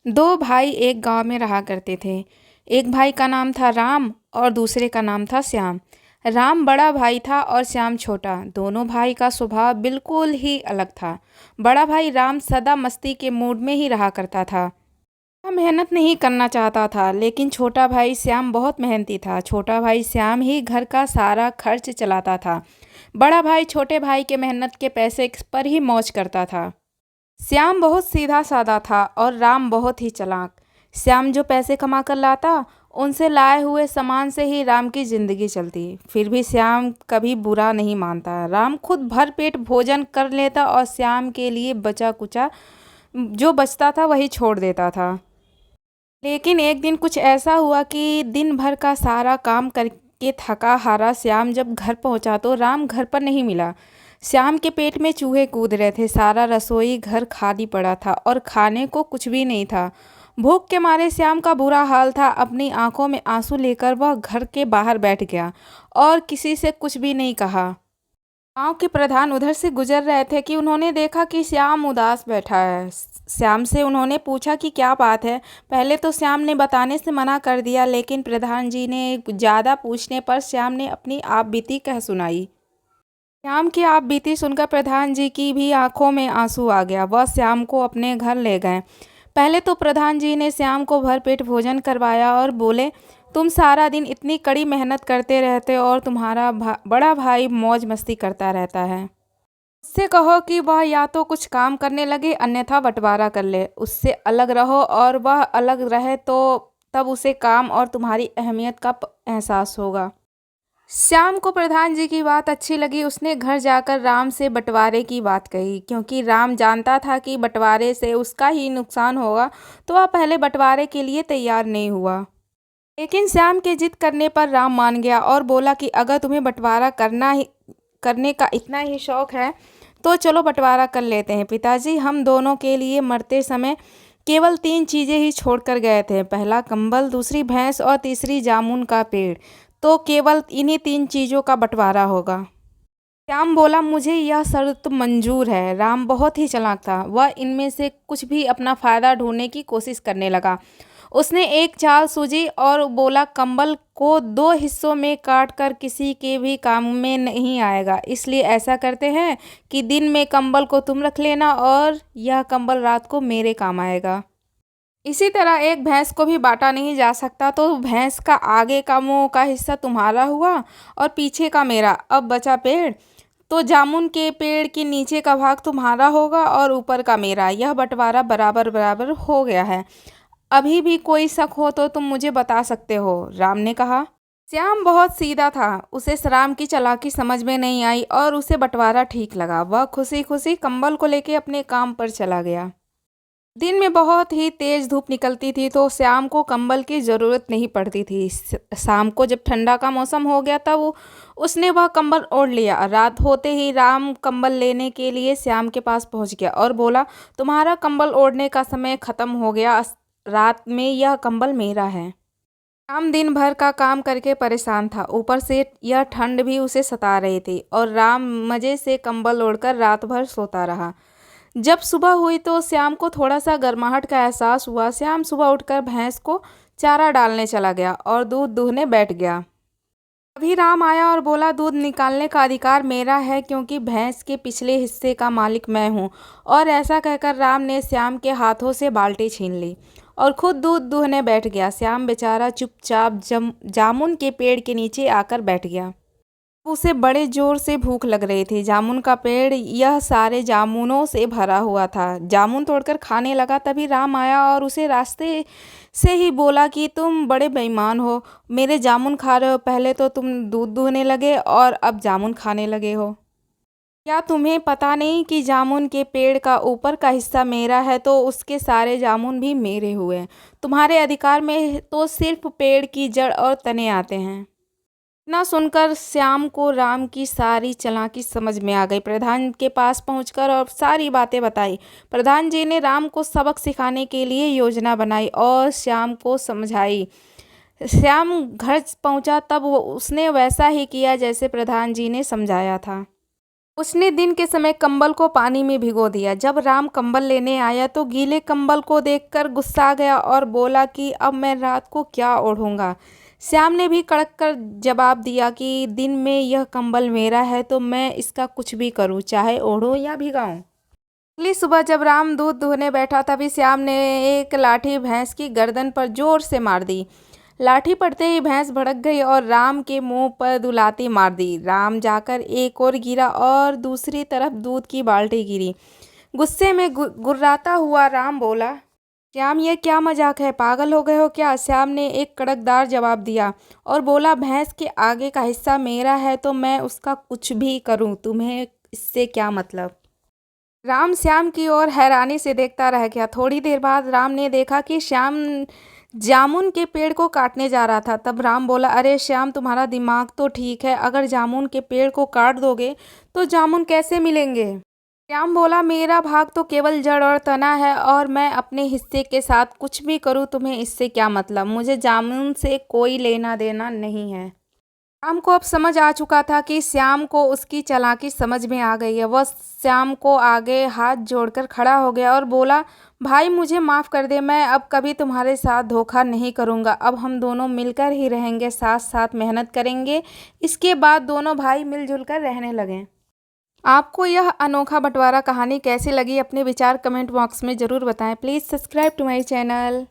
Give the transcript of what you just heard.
दो भाई एक गांव में रहा करते थे। एक भाई का नाम था राम और दूसरे का नाम था श्याम। राम बड़ा भाई था और श्याम छोटा। दोनों भाई का स्वभाव बिल्कुल ही अलग था। बड़ा भाई राम सदा मस्ती के मूड में ही रहा करता था। वह मेहनत नहीं करना चाहता था, लेकिन छोटा भाई श्याम बहुत मेहनती था। छोटा भाई श्याम ही घर का सारा खर्च चलाता था। बड़ा भाई छोटे भाई के मेहनत के पैसे पर ही मौज करता था। श्याम बहुत सीधा साधा था और राम बहुत ही चालाक। श्याम जो पैसे कमा कर लाता, उनसे लाए हुए सामान से ही राम की जिंदगी चलती। फिर भी श्याम कभी बुरा नहीं मानता। राम खुद भर पेट भोजन कर लेता और श्याम के लिए बचा कुचा जो बचता था वही छोड़ देता था। लेकिन एक दिन कुछ ऐसा हुआ कि दिन भर का सारा काम करके थका हारा श्याम जब घर पहुंचा तो राम घर पर नहीं मिला। श्याम के पेट में चूहे कूद रहे थे। सारा रसोई घर खाली पड़ा था और खाने को कुछ भी नहीं था। भूख के मारे श्याम का बुरा हाल था। अपनी आंखों में आंसू लेकर वह घर के बाहर बैठ गया और किसी से कुछ भी नहीं कहा। गांव के प्रधान उधर से गुजर रहे थे कि उन्होंने देखा कि श्याम उदास बैठा है। श्याम से उन्होंने पूछा कि क्या बात है। पहले तो श्याम ने बताने से मना कर दिया, लेकिन प्रधान जी ने ज़्यादा पूछने पर श्याम ने अपनी आपबीती कह सुनाई। श्याम की आपबीती सुनकर प्रधान जी की भी आंखों में आंसू आ गया। वह श्याम को अपने घर ले गए। पहले तो प्रधान जी ने श्याम को भरपेट भोजन करवाया और बोले, तुम सारा दिन इतनी कड़ी मेहनत करते रहते और तुम्हारा बड़ा भाई मौज मस्ती करता रहता है। उससे कहो कि वह या तो कुछ काम करने लगे, अन्यथा बंटवारा कर ले। उससे अलग रहो और वह अलग रहे तो तब उसे काम और तुम्हारी अहमियत का एहसास होगा। श्याम को प्रधान जी की बात अच्छी लगी। उसने घर जाकर राम से बंटवारे की बात कही। क्योंकि राम जानता था कि बंटवारे से उसका ही नुकसान होगा, तो वह पहले बंटवारे के लिए तैयार नहीं हुआ। लेकिन श्याम के जिद करने पर राम मान गया और बोला कि अगर तुम्हें बंटवारा करने का इतना ही शौक है तो चलो बंटवारा कर लेते हैं। पिताजी हम दोनों के लिए मरते समय केवल 3 चीज़ें ही छोड़ कर गए थे, पहला कंबल, दूसरी भैंस और तीसरी जामुन का पेड़। तो केवल इन्हीं 3 चीज़ों का बंटवारा होगा। श्याम बोला, मुझे यह शर्त मंजूर है। राम बहुत ही चालाक था। वह इनमें से कुछ भी अपना फ़ायदा ढूंढने की कोशिश करने लगा। उसने एक चाल सूझी और बोला, कंबल को 2 हिस्सों में काट कर किसी के भी काम में नहीं आएगा, इसलिए ऐसा करते हैं कि दिन में कंबल को तुम रख लेना और यह कंबल रात को मेरे काम आएगा। इसी तरह एक भैंस को भी बांटा नहीं जा सकता, तो भैंस का आगे का मुंह का हिस्सा तुम्हारा हुआ और पीछे का मेरा। अब बचा पेड़, तो जामुन के पेड़ के नीचे का भाग तुम्हारा होगा और ऊपर का मेरा। यह बंटवारा बराबर बराबर हो गया है। अभी भी कोई शक हो तो तुम मुझे बता सकते हो, राम ने कहा। श्याम बहुत सीधा था। उसे राम की चालाकी समझ में नहीं आई और उसे बंटवारा ठीक लगा। वह खुशी खुशी कंबल को लेकर अपने काम पर चला गया। दिन में बहुत ही तेज धूप निकलती थी तो श्याम को कंबल की ज़रूरत नहीं पड़ती थी। शाम को जब ठंडा का मौसम हो गया तब उसने वह कंबल ओढ़ लिया। रात होते ही राम कंबल लेने के लिए श्याम के पास पहुंच गया और बोला, तुम्हारा कंबल ओढ़ने का समय ख़त्म हो गया। रात में यह कंबल मेरा है। राम दिन भर का काम करके परेशान था, ऊपर से यह ठंड भी उसे सता रही थी और राम मज़े से कंबल ओढ़कर रात भर सोता रहा। जब सुबह हुई तो श्याम को थोड़ा सा गर्माहट का एहसास हुआ। श्याम सुबह उठकर भैंस को चारा डालने चला गया और दूध दूहने बैठ गया। तभी राम आया और बोला, दूध निकालने का अधिकार मेरा है क्योंकि भैंस के पिछले हिस्से का मालिक मैं हूँ। और ऐसा कहकर राम ने श्याम के हाथों से बाल्टी छीन ली और खुद दूध दूहने बैठ गया। श्याम बेचारा चुपचाप जामुन के पेड़ के नीचे आकर बैठ गया। उसे बड़े जोर से भूख लग रही थी। जामुन का पेड़ यह सारे जामुनों से भरा हुआ था। जामुन तोड़कर खाने लगा। तभी राम आया और उसे रास्ते से ही बोला कि तुम बड़े बेईमान हो, मेरे जामुन खा रहे हो। पहले तो तुम दूध दूहने लगे और अब जामुन खाने लगे हो। क्या तुम्हें पता नहीं कि जामुन के पेड़ का ऊपर का हिस्सा मेरा है तो उसके सारे जामुन भी मेरे हुए। तुम्हारे अधिकार में तो सिर्फ पेड़ की जड़ और तने आते हैं। इतना सुनकर श्याम को राम की सारी चालाकी समझ में आ गई। प्रधान के पास पहुंचकर और सारी बातें बताई। प्रधान जी ने राम को सबक सिखाने के लिए योजना बनाई और श्याम को समझाई। श्याम घर पहुंचा तब उसने वैसा ही किया जैसे प्रधान जी ने समझाया था। उसने दिन के समय कंबल को पानी में भिगो दिया। जब राम कंबल लेने आया तो गीले कंबल को देखकर गुस्सा गया और बोला कि अब मैं रात को क्या ओढ़ूंगा। श्याम ने भी कड़क कर जवाब दिया कि दिन में यह कंबल मेरा है तो मैं इसका कुछ भी करूं, चाहे ओढ़ूं या भिगाऊं। अगली सुबह जब राम दूध दुहने बैठा तभी श्याम ने एक लाठी भैंस की गर्दन पर जोर से मार दी। लाठी पड़ते ही भैंस भड़क गई और राम के मुंह पर दुलाती मार दी। राम जाकर एक और गिरा और दूसरी तरफ दूध की बाल्टी गिरी। गुस्से में गुर्राता हुआ राम बोला, श्याम ये क्या मजाक है, पागल हो गए हो क्या? श्याम ने एक कड़कदार जवाब दिया और बोला, भैंस के आगे का हिस्सा मेरा है तो मैं उसका कुछ भी करूं, तुम्हें इससे क्या मतलब? राम श्याम की ओर हैरानी से देखता रह गया। थोड़ी देर बाद राम ने देखा कि श्याम जामुन के पेड़ को काटने जा रहा था। तब राम बोला, अरे श्याम, तुम्हारा दिमाग तो ठीक है, अगर जामुन के पेड़ को काट दोगे तो जामुन कैसे मिलेंगे? श्याम बोला, मेरा भाग तो केवल जड़ और तना है और मैं अपने हिस्से के साथ कुछ भी करूं, तुम्हें इससे क्या मतलब? मुझे जामुन से कोई लेना देना नहीं है। श्याम को अब समझ आ चुका था कि श्याम को उसकी चालाकी समझ में आ गई है। वह श्याम को आगे हाथ जोड़कर खड़ा हो गया और बोला, भाई मुझे माफ़ कर दे, मैं अब कभी तुम्हारे साथ धोखा नहीं करूँगा। अब हम दोनों मिलकर ही रहेंगे, साथ साथ मेहनत करेंगे। इसके बाद दोनों भाई मिलजुल कर रहने लगे। आपको यह अनोखा बंटवारा कहानी कैसी लगी? अपने विचार कमेंट बॉक्स में ज़रूर बताएं। Please subscribe to my channel.